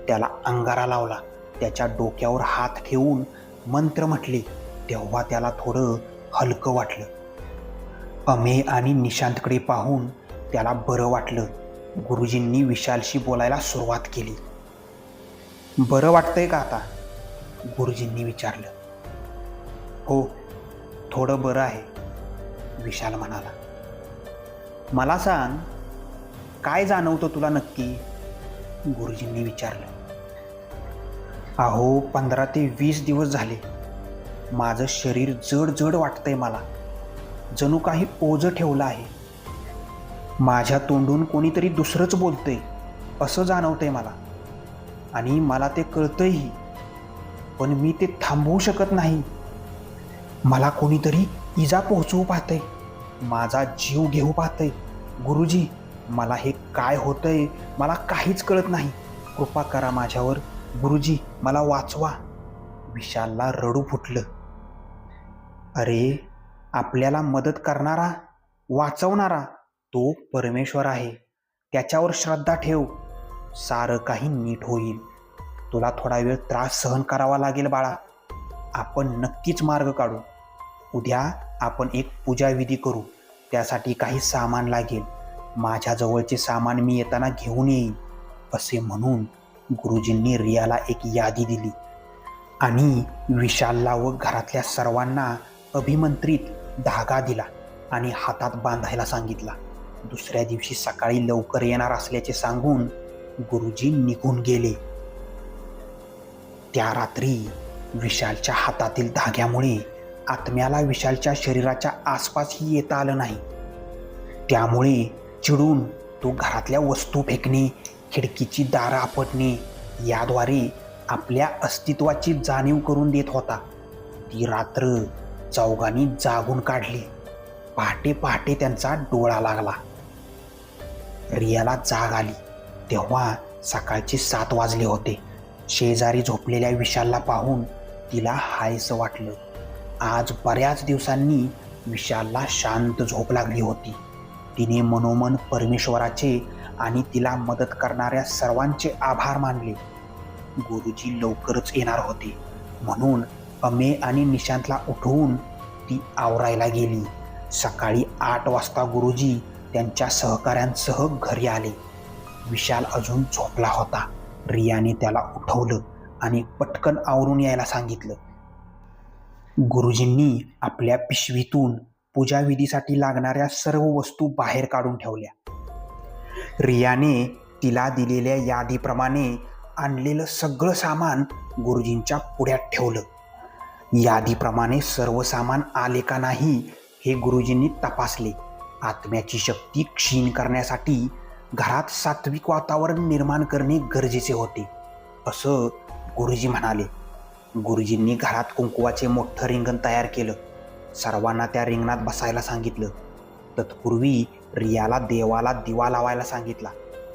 त्याला अंगारा लावला. त्याच्या डोक्यावर हात ठेवून मंत्र म्हटले. तेव्हा त्याला थोडं हलकं वाटलं. अमेय आणि निशांतकडे पाहून त्याला बरं वाटलं. गुरुजींनी विशालशी बोलायला सुरुवात केली. बरं वाटतंय का आता? गुरुजींनी विचारलं. हो, थोडं बरं आहे, विशाल म्हणाला. मला सांग, काय जाणवतं तुला नक्की? गुरुजींनी विचारलं. अहो, 15 ते 20 दिवस झाले. माझं शरीर जड जड वाटतंय मला. जणू काही ओझं ठेवलं आहे. माझ्या तोंडून कोणीतरी दुसरंच बोलतंय असं जाणवतंय मला. आणि मला ते कळतंयही, पण मी ते थांबवू शकत नाही. मला कोणीतरी इजा पोहोचवू पाहतंय. माझा जीव घेऊ पाहतंय. गुरुजी, मला हे काय होतंय मला काहीच कळत नाही. कृपा करा माझ्यावर. गुरुजी, मला वाचवा. विशालला रडू फुटलं. अरे, आपल्याला मदत करणारा, वाचवणारा तो परमेश्वर आहे. त्याच्यावर श्रद्धा ठेव. सारं काही नीट होईल. तुला थोडा वेळ त्रास सहन करावा लागेल बाळा. आपण नक्कीच मार्ग काढू. उद्या आपण एक पूजाविधी करू. त्यासाठी काही सामान लागेल. माझ्याजवळचे सामान मी येताना घेऊन येईन, असे म्हणून गुरुजींनी रियाला एक यादी दिली आणि विशालला व घरातल्या सर्वांना अभिमंत्रित धागा दिला आणि हातात बांधायला सांगितला. दुसऱ्या दिवशी सकाळी लवकर येणार असल्याचे सांगून गुरुजी निघून गेले. त्या रात्री विशालच्या हातातील धाग्यामुळे आत्म्याला विशालच्या शरीराच्या आसपासही येता आलं नाही. त्यामुळे चिडून तो घरातल्या वस्तू फेकणे, खिडकीची दारं आपटणे याद्वारे आपल्या अस्तित्वाची जाणीव करून देत होता. ती रात्र चौघांनी जागून काढली. पहाटे पहाटे त्यांचा डोळा लागला. रियाला जाग आली तेव्हा सकाळचे 7 वाजले होते. शेजारी झोपलेल्या विशालला पाहून तिला हायसं वाटलं. आज बऱ्याच दिवसांनी विशालला शांत झोप लागली होती. तिने मनोमन परमेश्वराचे आणि तिला मदत करणाऱ्या सर्वांचे आभार मानले. गुरुजी लवकरच येणार होते म्हणून अमे आणि निशांतला उठवून ती आवरायला गेली. सकाळी 8 वाजता गुरुजी त्यांच्या सहकाऱ्यांसह घरी आले. विशाल अजून झोपला होता. रियाने त्याला उठवलं आणि पटकन आवरून यायला सांगितलं. गुरुजींनी आपल्या पिशवीतून पूजाविधीसाठी लागणाऱ्या सर्व वस्तू बाहेर काढून ठेवल्या. रियाने तिला दिलेल्या यादीप्रमाणे आणलेलं सगळं सामान गुरुजींच्या पुढ्यात ठेवलं. यादीप्रमाणे सर्व सामान आले का नाही हे गुरुजींनी तपासले. आत्म्याची शक्ती क्षीण करण्यासाठी घरात सात्विक वातावरण निर्माण करणे गरजेचे होते असं गुरुजी म्हणाले. गुरुजींनी घरात कुंकुवाचे मोठं रिंगण तयार केलं. सर्वांना त्या रिंगणात बसायला सांगितलं. तत्पूर्वी रियाला देवाला दिवा लावायला सांगितला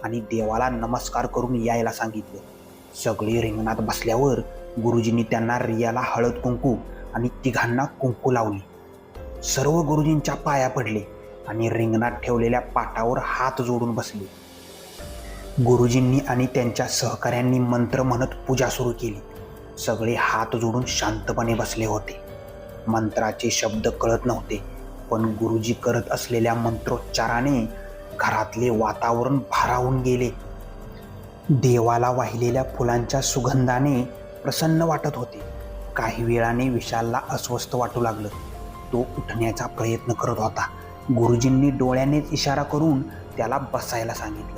आणि देवाला नमस्कार करून यायला सांगितलं. सगळे रिंगणात बसल्यावर गुरुजींनी त्यांना रियाला हळद कुंकू आणि तिघांना कुंकू लावले. सर्व गुरुजींच्या पाया पडले आणि रिंगणात ठेवलेल्या पाटावर हात जोडून बसले. गुरुजींनी आणि त्यांच्या सहकाऱ्यांनी मंत्र म्हणत पूजा सुरू केली. सगळे हात जोडून शांतपणे बसले होते. मंत्राचे शब्द कळत नव्हते पण गुरुजी करत असलेल्या मंत्रोच्चाराने घरातले वातावरण भारावून गेले. देवाला वाहिलेल्या फुलांच्या सुगंधाने प्रसन्न वाटत होते. काही वेळाने विशालला अस्वस्थ वाटू लागलं. तो उठण्याचा प्रयत्न करत होता. गुरुजींनी डोळ्यानेच इशारा करून त्याला बसायला सांगितलं.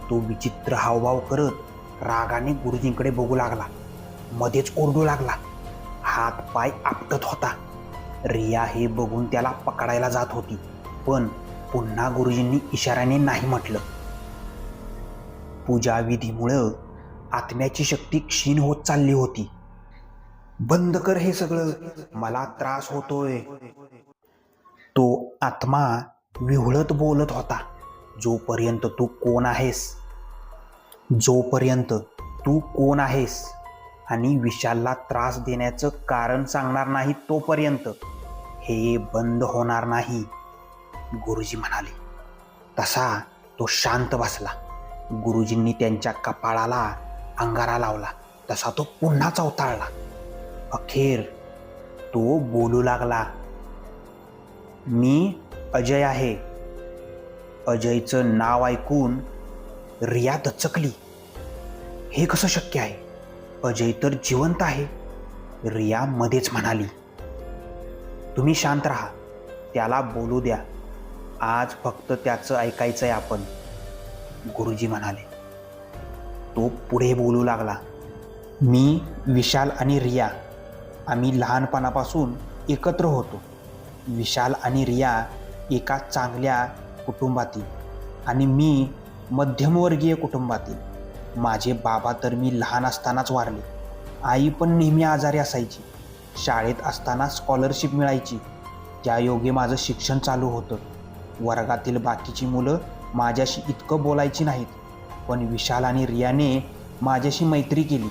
तो विचित्र हावभाव करत रागाने गुरुजींकडे बघू लागला. मध्येच ओरडू लागला. हात पाय आपटत होता. रिया हे बघून त्याला पकडायला जात होती पण पुन्हा गुरुजींनी इशाऱ्याने नाही म्हटलं. पूजाविधीमुळं आत्म्याची शक्ती क्षीण होत चालली होती. बंद कर हे सगळं, मला त्रास होतोय. तो आत्मा विव्हळत बोलत होता. जोपर्यंत तू कोण आहेस, जोपर्यंत तू कोण आहेस आणि विशालला त्रास देण्याचं कारण सांगणार नाही तोपर्यंत हे बंद होणार नाही, गुरुजी म्हणाले. तसा तो शांत बसला. गुरुजींनी त्यांच्या कपाळाला अंगारा लावला तसा तो पुन्हा चवताळला. अखेर तो बोलू लागला. मी अजय आहे. अजयचं नाव ऐकून रिया दचकली. हे कसं शक्य आहे? अजय तर जिवंत आहे. रिया मध्येच म्हणाली. तुम्ही शांत राहा, त्याला बोलू द्या. आज फक्त त्याचं ऐकायचंय आपण, गुरुजी म्हणाले. तो पुढे बोलू लागला. मी, विशाल आणि रिया आम्ही लहानपणापासून एकत्र होतो. विशाल आणि रिया एका चांगल्या कुटुंबातील आणि मी मध्यमवर्गीय कुटुंबातील. माझे बाबा तर मी लहान असतानाच वारले. आई पण नेहमी आजारी असायची. शाळेत असताना स्कॉलरशिप मिळायची. त्यायोगे माझं शिक्षण चालू होतं. वर्गातील बाकीची मुलं माझ्याशी इतकं बोलायची नाहीत पण विशाल आणि रियाने माझ्याशी मैत्री केली.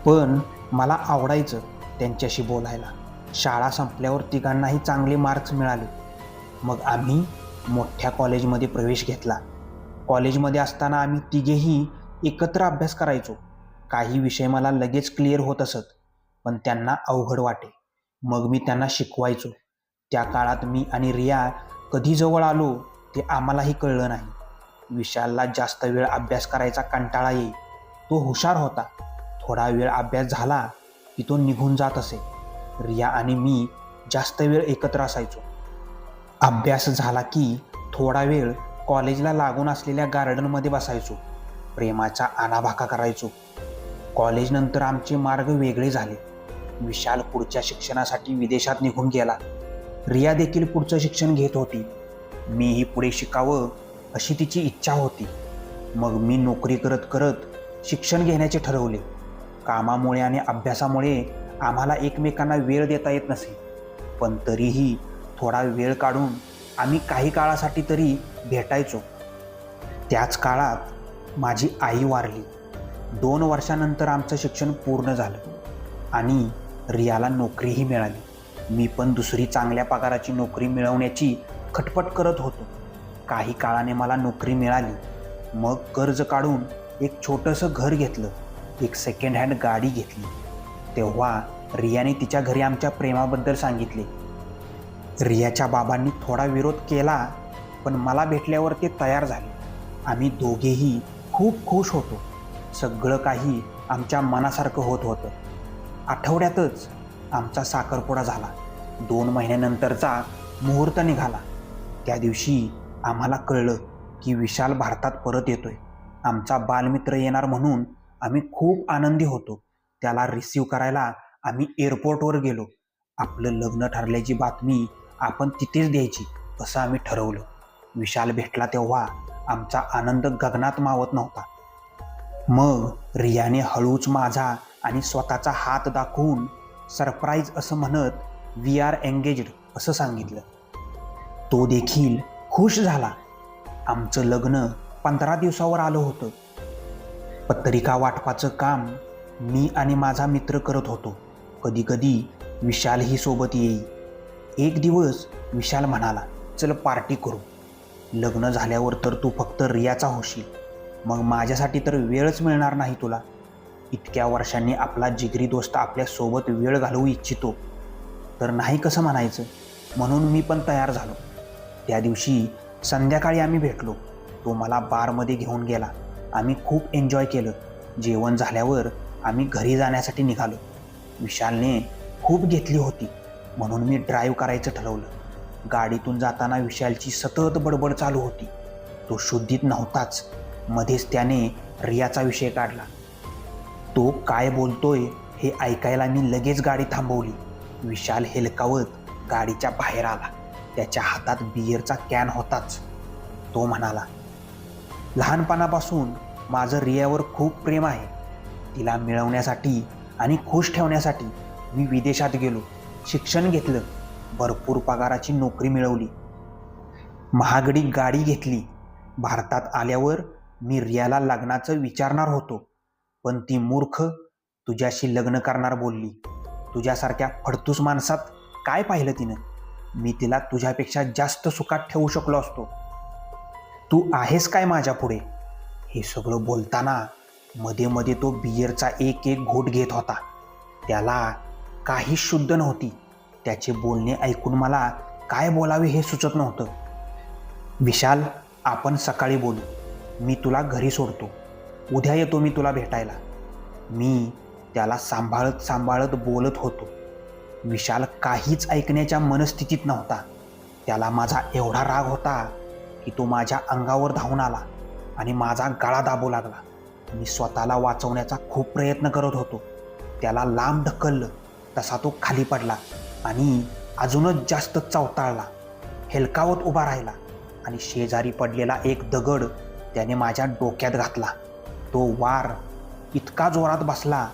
पण मला आवडायचं त्यांच्याशी बोलायला. शाळा संपल्यावर तिघांनाही चांगले मार्क्स मिळाले. मग आम्ही मोठ्या कॉलेजमध्ये प्रवेश घेतला. कॉलेजमध्ये असताना आम्ही तिघेही एकत्र अभ्यास करायचो. काही विषय मला लगेच क्लिअर होत असत पण त्यांना अवघड वाटे. मग मी त्यांना शिकवायचो. त्या काळात मी आणि रिया कधी जवळ आलो ते आम्हालाही कळलं नाही. विशालला जास्त वेळ अभ्यास करायचा कंटाळा येई. तो हुशार होता. थोडा वेळ अभ्यास झाला की तो निघून जात असे. रिया आणि मी जास्त वेळ एकत्र असायचो. अभ्यास झाला की थोडा वेळ कॉलेजला लागून असलेल्या गार्डनमध्ये बसायचो. प्रेमाचा आणाभाका करायचो. कॉलेजनंतर आमचे मार्ग वेगळे झाले. विशाल पुढच्या शिक्षणासाठी विदेशात निघून गेला. रिया देखील पुढचं शिक्षण घेत होती. मीही पुढे शिकावं अशी तिची इच्छा होती. मग मी नोकरी करत करत शिक्षण घेण्याचे ठरवले. कामामुळे आणि अभ्यासामुळे आम्हाला एकमेकांना वेळ देता येत नसे, पण तरीही थोडा वेळ काढून आम्ही काही काळासाठी तरी भेटायचो. त्याच काळात माझी आई वारली. 2 वर्षानंतर आमचं शिक्षण पूर्ण झालं आणि रियाला नोकरीही मिळाली. मी पण दुसरी चांगल्या पगाराची नोकरी मिळवण्याची खटपट करत होतो. काही काळाने मला नोकरी मिळाली. मग कर्ज काढून एक छोटंसं घर घेतलं. एक सेकंड हँड गाडी घेतली. तेव्हा रियाने तिच्या घरी आमच्या प्रेमाबद्दल सांगितले. रियाच्या बाबांनी थोडा विरोध केला, पण मला भेटल्यावर ते तयार झाले. आम्ही दोघेही खूप खुश होतो. सगळं काही आमच्या मनासारखं होत होतं. आठवड्यातच आमचा साखरपुडा झाला. 2 महिन्यानंतरचा मुहूर्त निघाला. त्या दिवशी आम्हाला कळलं की विशाल भारतात परत येतोय. आमचा बालमित्र येणार म्हणून आम्ही खूप आनंदी होतो. त्याला रिसीव्ह करायला आम्ही एअरपोर्टवर गेलो. आपलं लग्न ठरल्याची बातमी आपण तिथेच द्यायची असं आम्ही ठरवलं. विशाल भेटला तेव्हा आमचा आनंद गगनात मावत नव्हता. मग रियाने हळूच माझा आणि स्वतःचा हात दाखवून सरप्राईज असं म्हणत वी आर एंगेज्ड असं सांगितलं. तो देखील खुश झाला. आमचं लग्न 15 दिवसावर आलं होतं. पत्रिका वाटपाचं काम मी आणि माझा मित्र करत होतो. कधी कधी विशालही सोबत येई. एक दिवस विशाल म्हणाला, चल पार्टी करू. लग्न झाल्यावर तर तू फक्त रियाचा होशील, मग माझ्यासाठी तर वेळच मिळणार नाही तुला. इतक्या वर्षांनी आपला जिगरी दोस्त आपल्यासोबत वेळ घालवू इच्छितो तर नाही कसं म्हणायचं. म्हणून मी पण तयार झालो. त्या दिवशी संध्याकाळी आम्ही भेटलो. तो मला बारमध्ये घेऊन गेला. आम्ही खूप एन्जॉय केलं. जेवण झाल्यावर आम्ही घरी जाण्यासाठी निघालो. विशालने खूप घेतली होती म्हणून मी ड्राईव्ह करायचं ठरवलं. गाडीतून जाताना विशालची सतत बडबड चालू होती. तो शुद्धीत नव्हताच. मध्येच त्याने रियाचा विषय काढला. तो काय बोलतोय हे ऐकायला मी लगेच गाडी थांबवली. विशाल हेलकावत गाडीच्या बाहेर आला. त्याच्या हातात बिअरचा कॅन होताच. तो म्हणाला, लहानपणापासून माझं रियावर खूप प्रेम आहे. तिला मिळवण्यासाठी आणि खुश ठेवण्यासाठी मी विदेशात गेलो. शिक्षण घेतलं. भरपूर पगाराची नोकरी मिळवली. महागडी गाडी घेतली. भारतात आल्यावर मी रियाला लग्नाचं विचारणार होतो, पण ती मूर्ख तुझ्याशी लग्न करणार बोलली. तुझ्यासारख्या फडतूस माणसात काय पाहिलं तिनं? मी तिला तुझ्यापेक्षा जास्त सुखात ठेवू शकलो असतो. तू आहेस काय माझ्या पुढे? हे सगळं बोलताना मध्ये मध्ये तो बियरचा एक एक घोट घेत होता. त्याला काही शुद्ध नव्हती. त्याचे बोलणे ऐकून मला काय बोलावे हे सुचत नव्हतं. विशाल, आपण सकाळी बोलू. मी तुला घरी सोडतो. उद्या येतो मी तुला भेटायला. मी त्याला सांभाळत सांभाळत बोलत होतो. विशाल काहीच ऐकण्याच्या मनस्थितीत नव्हता. त्याला माझा एवढा राग होता की तो माझ्या अंगावर धावून आला आणि माझा गळा दाबू लागला. मी स्वतःला वाचवण्याचा खूप प्रयत्न करत होतो. त्याला लांब ढकललं तसा तो खाली पडला आणि अजूनच जास्त चवताळला. हेलकावत उभा राहिला आणि शेजारी पडलेला एक दगड त्याने माझ्या डोक्यात घातला. तो वार इतका जोरात बसला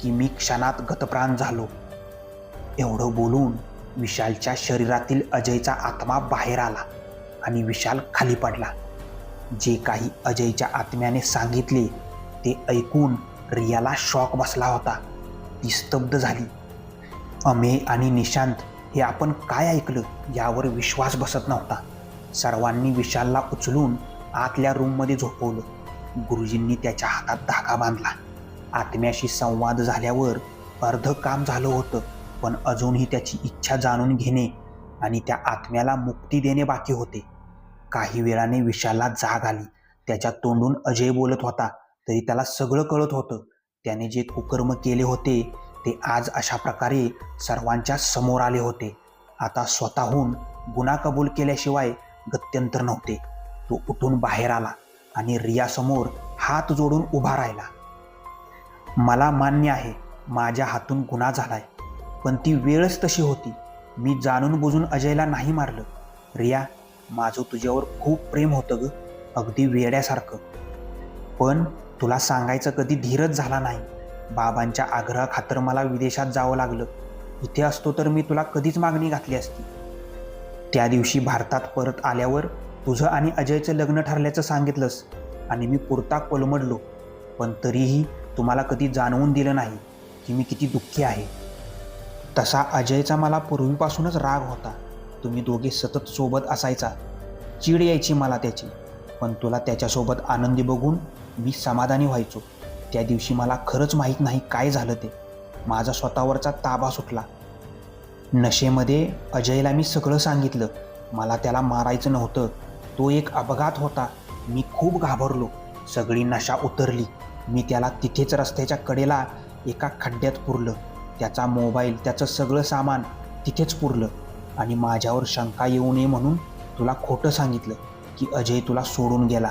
की मी क्षणात गतप्राण झालो. एवढं बोलून विशालच्या शरीरातील अजयचा आत्मा बाहेर आला आणि विशाल खाली पडला. जे काही अजयच्या आत्म्याने सांगितले ते ऐकून रियाला शॉक बसला होता. ती स्तब्ध झाली. अमेय आणि निशांत हे आपण काय ऐकलं यावर विश्वास बसत नव्हता. सर्वांनी विशालला उचलून आतल्या रूममध्ये झोपवलं. गुरुजींनी त्याच्या हातात धागा बांधला. आत्म्याशी संवाद झाल्यावर अर्ध काम झालं होतं, पण अजूनही त्याची इच्छा जाणून घेणे आणि त्या आत्म्याला मुक्ती देणे बाकी होते. काही वेळाने विशालला जाग आली. त्याच्या तोंडून अजय बोलत होता, तरी त्याला सगळं कळत होतं. त्याने जे कुकर्म केले होते ते आज अशा प्रकारे सर्वांच्या समोर आले होते. आता स्वतःहून गुन्हा कबूल केल्याशिवाय गत्यंतर नव्हते. तो उठून बाहेर आला आणि रियासमोर हात जोडून उभा राहिला. मला मान्य आहे, माझ्या हातून गुन्हा झालाय, पण ती वेळच तशी होती. मी जाणून बुजून अजयला नाही मारलं. रिया, माझं तुझ्यावर खूप प्रेम होतं ग, अगदी वेड्यासारखं. पण तुला सांगायचं कधी धीरच झाला नाही. बाबांच्या आग्रहाखातर मला विदेशात जावं लागलं. इथे असतो तर मी तुला कधीच मागणी घातली असती. त्या दिवशी भारतात परत आल्यावर तुझं आणि अजयचं लग्न ठरल्याचं सांगितलंस आणि मी पुरता कोलमडलो. पण तरीही तुम्हाला कधी जाणवून दिलं नाही की मी किती दुःखी आहे. तसा अजयचा मला पूर्वीपासूनच राग होता. तुम्ही दोघे सतत सोबत असायचा. चीड यायची मला त्याची, पण तुला त्याच्यासोबत आनंदी बघून मी समाधानी व्हायचो. त्या दिवशी मला खरंच माहीत नाही काय झालं ते. माझा स्वतःवरचा ताबा सुटला. नशेमध्ये अजयला मी सगळं सांगितलं. मला त्याला मारायचं नव्हतं, तो एक अपघात होता. मी खूप घाबरलो. सगळी नशा उतरली. मी त्याला तिथेच रस्त्याच्या कडेला एका खड्ड्यात पुरलं. त्याचा मोबाईल, त्याचं सगळं सामान तिथेच पुरलं आणि माझ्यावर शंका येऊ नये म्हणून तुला खोटं सांगितलं की अजय तुला सोडून गेला.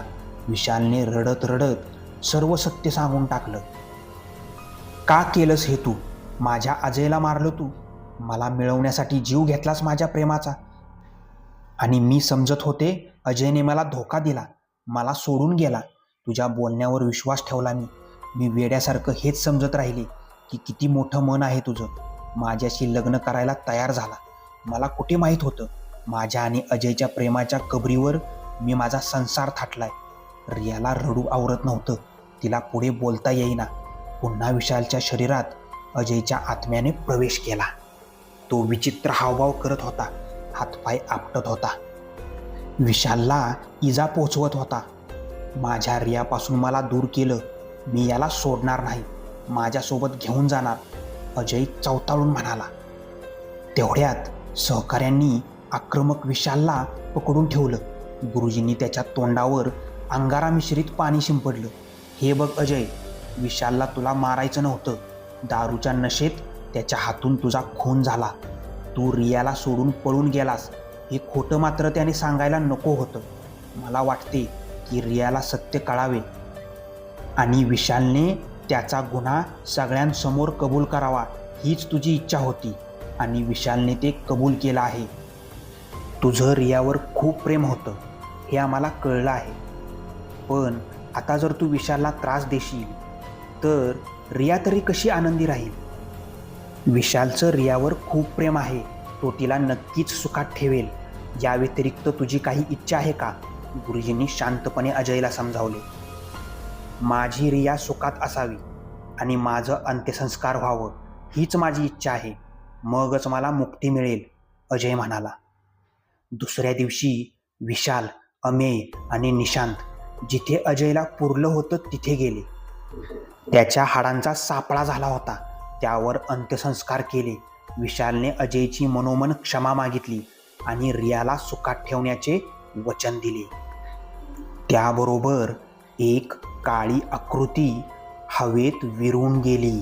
विशालने रडत रडत सर्व सत्य सांगून टाकलं. का केलंस हे तू? माझ्या अजयला मारलं तू. मला मिळवण्यासाठी जीव घेतलास माझ्या प्रेमाचा. आणि मी समजत होते अजयने मला धोका दिला, मला सोडून गेला. तुझ्या बोलण्यावर विश्वास ठेवला मी वेड्यासारखं हेच समजत राहिले की किती मोठं मन आहे तुझं. माझ्याशी लग्न करायला तयार झाला. मला कुठे माहीत होतं माझ्या आणि अजयच्या प्रेमाच्या कबरीवर मी माझा संसार थाटलाय. रियाला रडू आवरत नव्हतं. तिला पुढे बोलता येईना. पुन्हा विशालच्या शरीरात अजयच्या आत्म्याने प्रवेश केला. तो विचित्र हावभाव करत होता. हातपाय आपटत होता. विशालला इजा पोचवत होता. माझ्या रियापासून मला दूर केलं. मी याला सोडणार नाही. माझ्यासोबत घेऊन जाणार, अजय चवताळून म्हणाला. तेवढ्यात सहकाऱ्यांनी आक्रमक विशालला पकडून ठेवलं. गुरुजींनी त्याच्या तोंडावर अंगारा मिश्रित पाणी शिंपडलं. हे बघ अजय, विशालला तुला मारायचं नव्हतं. दारूच्या नशेत त्याच्या हातून तुझा खून झाला. तू रियाला सोडून पळून गेलास हे खोटं मात्र त्याने सांगायला नको होतं. मला वाटते की रियाला सत्य कळावे आणि विशालने त्याचा गुन्हा सगळ्यांसमोर कबूल करावा हीच तुझी इच्छा होती आणि विशालने ते कबूल केलं आहे. तुझं रियावर खूप प्रेम होतं हे आम्हाला कळलं आहे. पण आता जर तू विशालला त्रास देशील तर रिया तरी कशी आनंदी राहील? विशालचं रियावर खूप प्रेम आहे. तो तिला नक्कीच सुखात ठेवेल. या व्यतिरिक्त तुझी काही इच्छा आहे का? गुरुजींनी शांतपणे अजयला समजावले. माझी रिया सुखात असावी आणि माझं अंत्यसंस्कार व्हावं हीच माझी इच्छा आहे. मगच मला मुक्ती मिळेल, अजय म्हणाला. दुसऱ्या दिवशी विशाल, अमेय आणि निशांत जिथे अजयला पुरलं होतं तिथे गेले. त्याच्या हाडांचा सापळा झाला होता. त्यावर अंत्यसंस्कार केले. विशालने अजयची मनोमन क्षमा मागितली आणि रियाला सुखात ठेवण्याचे वचन दिले. त्याबरोबर एक काळी आकृती हवेत विरून गेली.